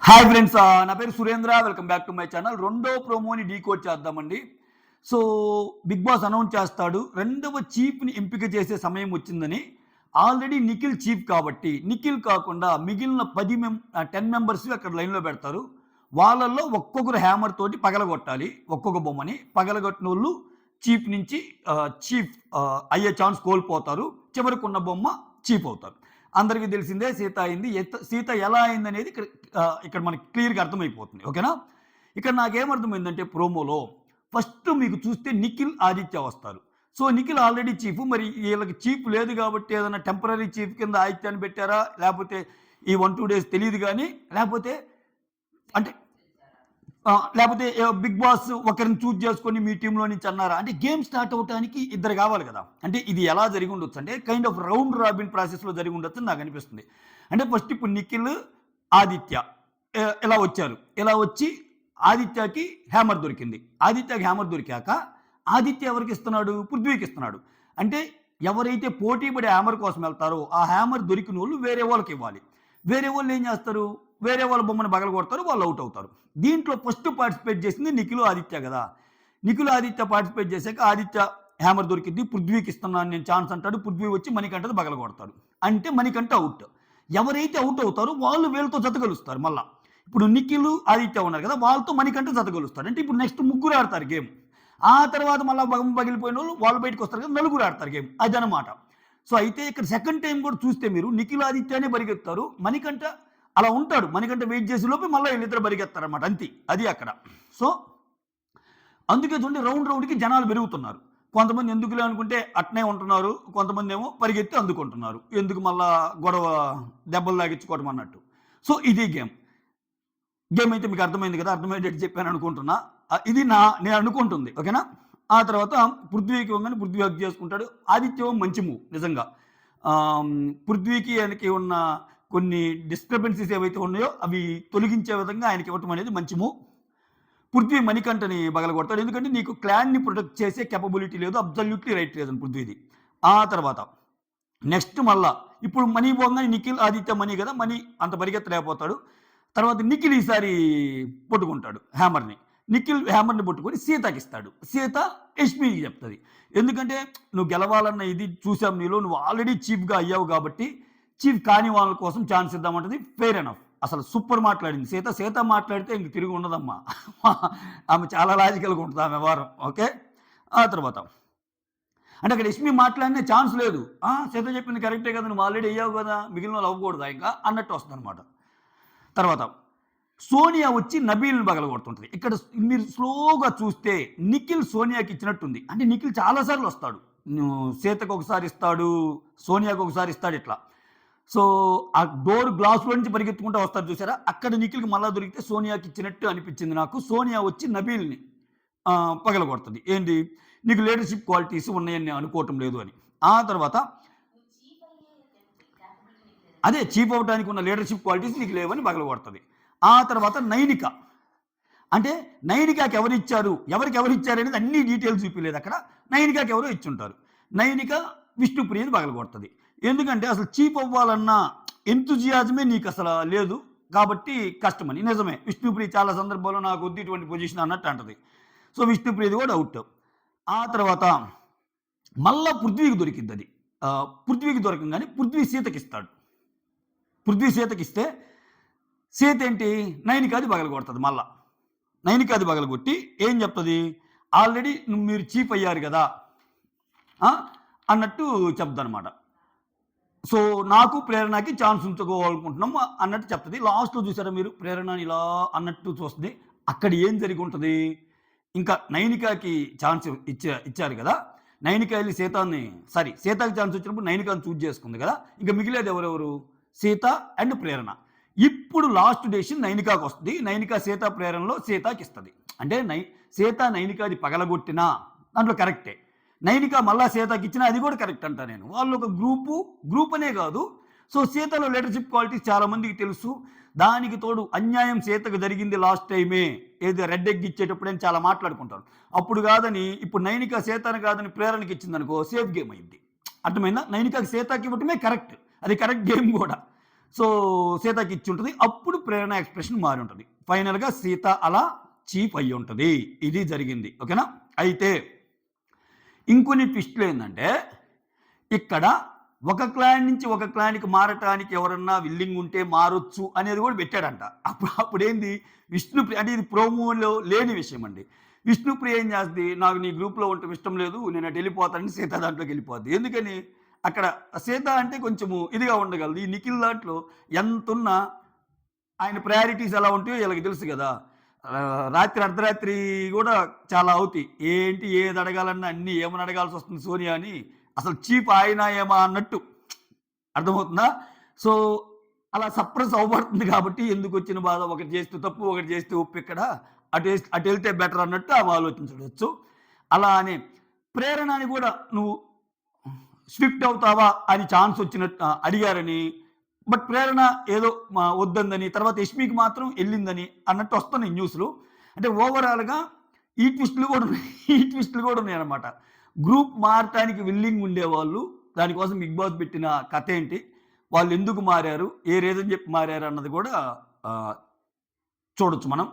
Hi friends, నా పేరు Surendra. Welcome back to my channel. రెండో ప్రోమోని డీకోడ్ చేద్దామండి. సో బిగ్ బాస్ అనౌన్స్ చేస్తాడు, రెండవ చీఫ్ని ఎంపిక చేసే సమయం వచ్చిందని. ఆల్రెడీ నిఖిల్ చీఫ్ కాబట్టి నిఖిల్ కాకుండా మిగిలిన 10 మెంబర్స్ అక్కడ లైన్లో పెడతారు. వాళ్ళల్లో ఒక్కొక్కరు హ్యామర్ తోటి పగలగొట్టాలి. ఒక్కొక్క బొమ్మని పగలగొట్టిన వాళ్ళు చీఫ్ నుంచి చీఫ్ అయ్యే ఛాన్స్ కోల్పోతారు. చివరికి ఉన్న బొమ్మ చీఫ్ అవుతారు. అందరికీ తెలిసిందే సీత అయింది. సీత ఎలా అయిందనేది ఇక్కడ మనకి క్లియర్గా అర్థమైపోతుంది. ఓకేనా? ఇక్కడ నాకేమర్థమైందంటే ప్రోమోలో ఫస్ట్ మీకు చూస్తే నిఖిల్, ఆదిత్య వస్తారు. సో నిఖిల్ ఆల్రెడీ చీఫ్, మరి వీళ్ళకి చీఫ్ లేదు కాబట్టి ఏదైనా టెంపరీ చీఫ్ కింద ఆదిత్యాన్ని పెట్టారా, లేకపోతే ఈ 1-2 డేస్ తెలియదు కానీ, లేకపోతే అంటే లేకపోతే బిగ్ బాస్ ఒకరిని చూజ్ చేసుకొని మీ టీంలో నుంచి అన్నారా అంటే గేమ్ స్టార్ట్ అవడానికి ఇద్దరు కావాలి కదా. అంటే ఇది ఎలా జరిగి ఉండొచ్చు అంటే కైండ్ ఆఫ్ రౌండ్ రాబిన్ ప్రాసెస్లో జరిగి ఉండొచ్చు నాకు అనిపిస్తుంది. అంటే ఫస్ట్ ఇప్పుడు నిఖిల్, ఆదిత్య ఇలా వచ్చారు. ఇలా వచ్చి ఆదిత్యకి హ్యామర్ దొరికింది. ఆదిత్యకి హ్యామర్ దొరికాక ఆదిత్య ఎవరికి ఇస్తున్నాడు? పృథ్వీకి ఇస్తున్నాడు. అంటే ఎవరైతే పోటీపడే హ్యామర్ కోసం వెళ్తారో ఆ హ్యామర్ దొరికిన వాళ్ళు వేరే వాళ్ళకి ఇవ్వాలి. వేరే వాళ్ళు ఏం చేస్తారు? వేరే వాళ్ళ బొమ్మను బగలు కొడతారు, వాళ్ళు అవుట్ అవుతారు. దీంట్లో ఫస్ట్ పార్టిసిపేట్ చేసింది నిఖిల్, ఆదిత్య కదా. నిఖిల్, ఆదిత్య పార్టిసిపేట్ చేశాక ఆదిత్య హ్యామర్ దొరికింది, పృథ్వీకి ఇస్తున్నాను నేను ఛాన్స్ అంటాడు. పృథ్వీ వచ్చి మణికంఠది బగలు కొడతాడు. అంటే మణికంఠ అవుట్. ఎవరైతే అవుట్ అవుతారో వాళ్ళు వీళ్ళతో జతగలుస్తారు. మళ్ళీ ఇప్పుడు నిఖిల్, ఆదిత్య ఉన్నారు కదా, వాళ్ళతో మణికంఠ జతగలుస్తారు. అంటే ఇప్పుడు నెక్స్ట్ ముగ్గురు ఆడతారు గేమ్. ఆ తర్వాత మళ్ళీ పగిలిపోయిన వాళ్ళు బయటకు వస్తారు కదా, నలుగురు ఆడతారు గేమ్. అదనమాట. సో అయితే ఇక్కడ సెకండ్ టైం కూడా చూస్తే మీరు నిఖిల్, ఆదిత్యనే పరిగెత్తారు. మణికంఠ అలా ఉంటాడు. మనకంటే వెయిట్ చేసే లోపే మళ్ళీ వీళ్ళిద్దరు పరిగెత్తారనమాట. అంతే, అది అక్కడ. సో అందుకే చూడండి రౌండ్కి జనాలు పెరుగుతున్నారు. కొంతమంది ఎందుకులే అనుకుంటే అట్నే ఉంటున్నారు, కొంతమంది ఏమో పరిగెత్తి అందుకుంటున్నారు. ఎందుకు మళ్ళా గొడవ, దెబ్బలు లాగించుకోవడం అన్నట్టు. సో ఇది గేమ్ అయితే మీకు అర్థమైంది కదా. అర్థమయ్యేటట్టు చెప్పాను అనుకుంటున్నా. ఇది నేను అనుకుంటుంది. ఓకేనా? ఆ తర్వాత పృథ్వీకి ఇవ్వగానే పృథ్వీ హక్ చేసుకుంటాడు. ఆదిత్య మంచి మూవ్ నిజంగా. పృథ్వీకి ఆయనకి ఉన్న కొన్ని డిస్టర్బెన్సెస్ ఏవైతే ఉన్నాయో అవి తొలగించే విధంగా ఆయనకి ఇవ్వటం అనేది మంచి మూవ్. పృథ్వీ మణికంఠని బగలగొడతాడు. ఎందుకంటే నీకు క్లాన్ని ప్రొటెక్ట్ చేసే కెపబిలిటీ లేదు, అబ్సల్యూట్లీ రైట్ లేదని పృథ్వీది. ఆ తర్వాత నెక్స్ట్ మళ్ళా ఇప్పుడు మనీ పోగానే నిఖిల్, ఆదిత్య మనీ కదా, మనీ అంత పరిగెత్తలేకపోతాడు. తర్వాత నిఖిల్ ఈసారి పట్టుకుంటాడు హ్యామర్ని. నిఖిల్ హ్యామర్ని పట్టుకొని సీతకి ఇస్తాడు. సీత యష్మికి చెప్తుంది. ఎందుకంటే నువ్వు గెలవాలన్న ఇది చూసాం నీలో, నువ్వు ఆల్రెడీ చీఫ్గా అయ్యావు కాబట్టి చీఫ్ కాని వాళ్ళ కోసం ఛాన్స్ ఇద్దామంటది. Fair enough. అసలు సూపర్ మాట్లాడింది సీత మాట్లాడితే ఇంక తిరిగి ఉండదమ్మా. ఆమె చాలా లాజికల్గా ఉంటుంది ఆమె వారం. ఓకే? ఆ తర్వాత అంటే అక్కడ యష్మి మాట్లాడినే ఛాన్స్ లేదు. సీత చెప్పింది కరెక్టే కదా, నువ్వు ఆల్రెడీ అయ్యావు కదా, మిగిలిన వాళ్ళు అవ్వకూడదా ఇంకా అన్నట్టు వస్తుంది అనమాట. తర్వాత సోనియా వచ్చి నబీల్ని బగలగొడుతుంటుంది. ఇక్కడ మీరు స్లోగా చూస్తే నిఖిల్ సోనియాకి ఇచ్చినట్టుంది. అంటే నిఖిల్ చాలాసార్లు వస్తాడు. సీతకు ఒకసారి ఇస్తాడు, సోనియాకు ఒకసారి ఇస్తాడు. ఇట్లా సో ఆ డోర్ గ్లాస్లో నుంచి పరిగెత్తుకుంటూ వస్తారు చూసారా, అక్కడ నిఖిల్కి మళ్ళా దొరికితే సోనియాకి ఇచ్చినట్టు అనిపించింది నాకు. సోనియా వచ్చి నబీల్ని పగలగొడుతుంది. ఏంటి, నీకు లీడర్షిప్ క్వాలిటీస్ ఉన్నాయని అనుకోవటం లేదు అని. ఆ తర్వాత అదే చీఫ్ అవడానికి ఉన్న లీడర్షిప్ క్వాలిటీస్ నీకు లేవని పగలగొడుతుంది. ఆ తర్వాత నైనిక, అంటే నైనికాకి ఎవరిచ్చారు, ఎవరిచ్చారు అనేది అన్ని డీటెయిల్స్ చూపించలేదు అక్కడ. నైనికాకి ఎవరో ఇచ్చుంటారు. నైనిక విష్ణుప్రియని పగలగొడుతుంది. ఎందుకంటే అసలు చీఫ్ అవ్వాలన్న ఎంతుజియాజమే నీకు అసలు లేదు కాబట్టి కష్టమని. నిజమే, విష్ణుప్రియ చాలా సందర్భాల్లో నాకు వద్దు ఇటువంటి పొజిషన్ అన్నట్టు అంటది. సో విష్ణుప్రియది కూడా అవుట్. ఆ తర్వాత మళ్ళా పృథ్వీకి దొరికింది. అది పృథ్వీకి దొరకంగానే పృథ్వీ సీతకి ఇస్తాడు. పృథ్వీ సీతకి ఇస్తే సీత ఏంటి, నైనికాది పగలగొడుతుంది. మళ్ళా నైనికాది పగలగొట్టి ఏం చెప్తుంది, ఆల్రెడీ మీరు చీఫ్ అయ్యారు కదా అన్నట్టు చెప్తానమాట. సో నాకు ప్రేరణకి ఛాన్స్ ఉంచుకోవాలనుకుంటున్నాం అన్నట్టు చెప్తుంది. లాస్ట్లో చూసారా మీరు, ప్రేరణని ఇలా అన్నట్టు చూస్తుంది. అక్కడ ఏం జరిగి ఉంటుంది, ఇంకా నైనికాకి ఛాన్స్ ఇచ్చారు కదా, నైనిక వెళ్ళి సీతకి ఛాన్స్ వచ్చినప్పుడు నైనికాని చూజ్ చేసుకుంది కదా, ఇంకా మిగిలేదు ఎవరెవరు, సీత అండ్ ప్రేరణ. ఇప్పుడు లాస్ట్ డెసిషన్ నైనికాకి వస్తుంది. నైనిక సీత ప్రేరణలో సీతకి ఇస్తుంది. అంటే సీత నైనికాది పగలగొట్టినా దాంట్లో కరెక్టే, నైనిక మళ్ళా సీతకి ఇచ్చినా అది కూడా కరెక్ట్ అంటా నేను. వాళ్ళు ఒక గ్రూప్ అనే కాదు. సో సీతలో లీడర్షిప్ క్వాలిటీస్ చాలా మందికి తెలుసు. దానికి తోడు అన్యాయం సీతకు జరిగింది లాస్ట్ టైమే, ఏదో రెడ్ ఎగ్ ఇచ్చేటప్పుడు అని చాలా మాట్లాడుకుంటారు. అప్పుడు కాదని ఇప్పుడు నైనిక సీతను కాదని ప్రేరణకి ఇచ్చింది అనుకో, సేఫ్ గేమ్ అయింది. అర్థమైందా? నైనికకి సీతకి ఇవ్వటమే కరెక్ట్, అది కరెక్ట్ గేమ్ కూడా. సో సీతకి ఇచ్చి ఉంటుంది. అప్పుడు ప్రేరణ ఎక్స్ప్రెషన్ మారి ఉంటుంది. ఫైనల్‌గా సీత అలా చీప్ అయ్యి ఉంటది. ఇది జరిగింది. ఓకేనా? అయితే ఇంకొన్ని ట్విస్టులు ఏందంటే, ఇక్కడ ఒక క్లాన్ నుంచి ఒక క్లాన్‌కి మారటానికి ఎవరన్నా విల్లింగ్ ఉంటే మారొచ్చు అనేది కూడా పెట్టాడంట. అప్పుడేంది విష్ణుప్రియ అంటే ఇది ప్రోమోలో లేని విషయం అండి. విష్ణుప్రియ ఏం చేస్తది, నాకు నీ గ్రూప్‌లో ఉండటం ఇష్టం లేదు. నేను అటు వెళ్ళిపోతానని సీత దాంట్లోకి వెళ్ళిపోద్ది. ఎందుకని? అక్కడ సీత అంటే కొంచెము ఇదిగా ఉండగలదు. ఈ నిఖిల్ దాంట్లో ఎంతున్నా ఆయన ప్రయారిటీస్ ఎలా ఉంటాయో వీళ్ళకి తెలుసు కదా! రాత్రి అర్ధరాత్రి కూడా చాలా అవుతాయి. ఏంటి ఏది అడగాలన్నా అన్నీ ఏమని అడగాల్సొస్తుంది సోనియా అని అసలు చీప్ ఆయన ఏమా అన్నట్టు. అర్థమవుతుందా? సో, అలా సప్రెస్ అవ్వబడుతుంది కాబట్టి ఎందుకొచ్చిన బాధ ఒకటి చేస్తే తప్పు, ఒకటి చేస్తే ఒప్పు ఇక్కడ. అటెళ్తే బెటర్ అన్నట్టు ఆమె ఆలోచించడొచ్చు. అలా అని ప్రేరణని కూడా నువ్వు స్విఫ్ట్ అవుతావా అని ఛాన్స్ వచ్చినట్టు అడిగారని. బట్ ప్రేరణ ఏదో వద్దందని, తర్వాత యష్మికి మాత్రం ఎళ్ళిందని అన్నట్టు వస్తున్నాయి న్యూస్‌లు. అంటే ఓవరాల్‌గా ఈ ట్విస్ట్‌లు కూడా ఉన్నాయి. ఈ ట్విస్ట్‌లు కూడా ఉన్నాయన్నమాట. గ్రూప్ మారటానికి విల్లింగ్ ఉండేవాళ్ళు, దానికోసం బిగ్ బాస్ పెట్టిన కథ ఏంటి? వాళ్ళు ఎందుకు మారారు? ఏ రీజన్ చెప్పి మారారు అన్నది కూడా ఆహ్, చూడొచ్చు మనం.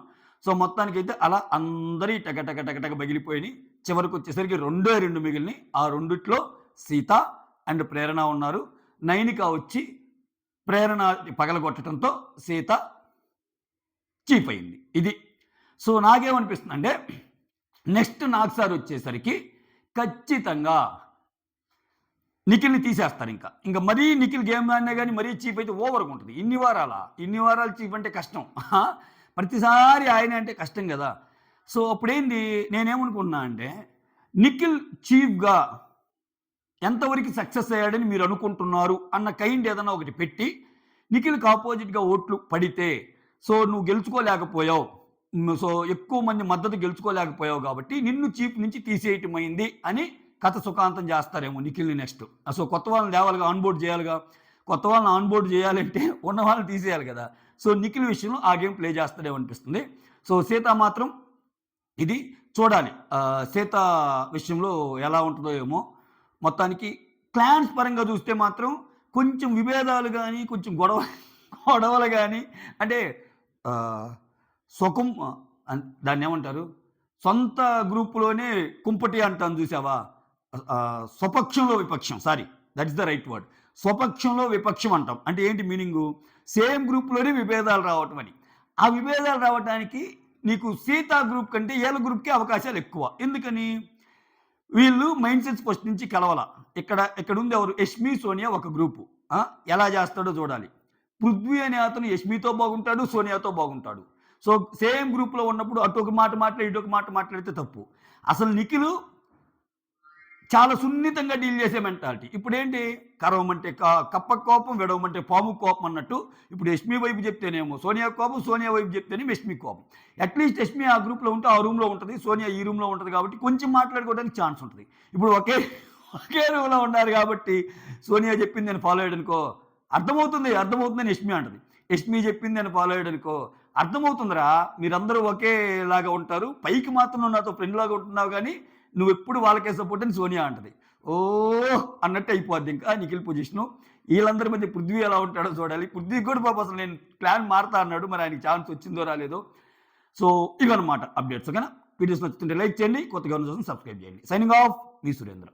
సో, మొత్తానికైతే అలా అందరియి టక టక టక టక పగిలిపోయినియి. చివరికొచ్చేసరికి రెండే 2 మిగిలినియి. ఆ రెండిట్లో సీత అండ్ ప్రేరణ ఉన్నారు. నైనిక వచ్చి ప్రేరణ పగలగొట్టడంతో సీత చీప్ అయింది. ఇది. సో, నాకేమనిపిస్తుందంటే నెక్స్ట్ నాగ్ సార్ వచ్చేసరికి ఖచ్చితంగా నిఖిల్‌ని తీసేస్తారింక. ఇంక మరీ నిఖిల్ గేమ్ ఆడినా గాని మరీ చీప్ అయితే ఓవర్‌గా ఉంటది. ఇన్ని వారాలా? ఇన్ని వారాలు చీప్ అంటే కష్టం. ప్రతిసారి ఆయనే అంటే కష్టం గదా! సో, అప్పుడేంది నేనేమనుకున్నా అంటే నిఖిల్ చీఫ్‌గా ఎంతవరకు సక్సెస్ అయ్యాడని మీరు అనుకుంటున్నారు అన్న కైండ్ ఏదన్నా ఒకటి పెట్టి నిఖిల్‌కి ఆపోజిట్‌గా ఓట్లు పడితే, సో, నువ్వు గెలుచుకోలేకపోయావు. సో, ఎక్కువ మంది మద్దతు గెలుచుకోలేకపోయావు కాబట్టి నిన్ను చీఫ్ నుంచి తీసేయటమైంది అని కథ సుఖాంతం చేస్తారేమో నిఖిల్‌ని నెక్స్ట్. సో, కొత్త వాళ్ళని తేవాలిగా, ఆన్‌బోర్డ్ చేయాలిగా. కొత్త వాళ్ళని ఆన్‌బోర్డ్ చేయాలంటే ఉన్న వాళ్ళని తీసేయాలి కదా! సో, నిఖిల్ విషయంలో ఆ గేమ్ ప్లే చేస్తాడేమో అనిపిస్తుంది. సో, సీత మాత్రం ఇది చూడాలి. సీత విషయంలో ఎలా ఉంటదో ఏమో! మొత్తానికి క్లాన్స్ పరంగా చూస్తే మాత్రం కొంచెం విభేదాలు గాని, కొంచెం గొడవలు గాని అంటే ఆహ్, సుఖం దాన్నేమంటారు? సొంత గ్రూప్‌లోనే కుంపటి అంటాం చూసావా? స్వపక్షంలో విపక్షం. Sorry, that is the right word. స్వపక్షంలో విపక్షం అంటాం. అంటే ఏంటి మీనింగు? సేమ్ గ్రూప్‌లోనే విభేదాలు రావటం అని. ఆ విభేదాలు రావటానికి నీకు సీతా గ్రూప్ కంటే ఈళ్ళ గ్రూప్‌కే అవకాశాలు ఎక్కువ. ఎందుకని? వీళ్ళు మైండ్ సెట్స్ ఫస్ట్ నుంచి కలవల. ఇక్కడుంది ఎవరు? యష్మి, సోనియా ఒక గ్రూపు. ఎలా చేస్తాడో చూడాలి. పృథ్వీ అనే అతను యష్మితో బాగుంటాడు, సోనియాతో బాగుంటాడు. సో, సేమ్ గ్రూప్‌లో ఉన్నప్పుడు అటొక మాట మాట్లాడి, ఇటొక మాట మాట్లాడితే తప్పు. అసలు నిఖిలు చాలా సున్నితంగా డీల్ చేసే మెంటాలిటీ. ఇప్పుడేంటి కరవమంటే కప్పకు కోపం, విడవమంటే పాముకు కోపం అన్నట్టు ఇప్పుడు యష్మి వైపు చెప్తేనేమో సోనియా కోపం, సోనియా వైపు చెప్తేనేమో యష్మికి కోపం. అట్‌లీస్ట్ యష్మి ఆ గ్రూప్‌లో ఉంటే ఆ రూమ్‌లో ఉంటది. సోనియా ఈ రూమ్‌లో ఉంటది కాబట్టి కొంచెం మాట్లాడుకోవడానికి ఛాన్స్ ఉంటది. ఇప్పుడు ఒకే రూమ్‌లో ఉన్నారు కాబట్టి సోనియా చెప్పింది నేను ఫాలో అయ్యాడనుకో అర్థమవుతుందని యష్మి అంటది. యష్మి చెప్పింది నేను ఫాలో అయ్యాడనుకో అర్థమవుతుందిరా మీరందరూ ఒకేలాగా ఉంటారు. పైకి మాత్రం నువ్వు నాతో ఫ్రెండ్‌లాగా ఉంటున్నావు గానీ నువ్వెప్పుడు వాళ్ళకే సపోర్ట్ అని సోనియా అంటది. ఓహ్! అన్నట్టు అయిపోద్ది ఇంకా నిఖిల్ పొజిషను. ఈళ్ళందరి మధ్య పృథ్వీ ఎలా ఉంటాడో చూడాలి. పృథ్వీకి కూడా పాపం అసలు నేను ప్లాన్ మారతా అన్నాడు. మరి ఆయనకి ఛాన్స్ వచ్చిందో రాలేదో. సో, ఇవన్నమాట అప్డేట్స్. ఓకేనా? వీడియోస్ నచ్చుతుంటే లైక్ చేయండి. కొత్తగా ఉన్న చూసిన సబ్స్క్రైబ్ చేయండి. సైనింగ్ ఆఫ్ మీ సురేంద్ర.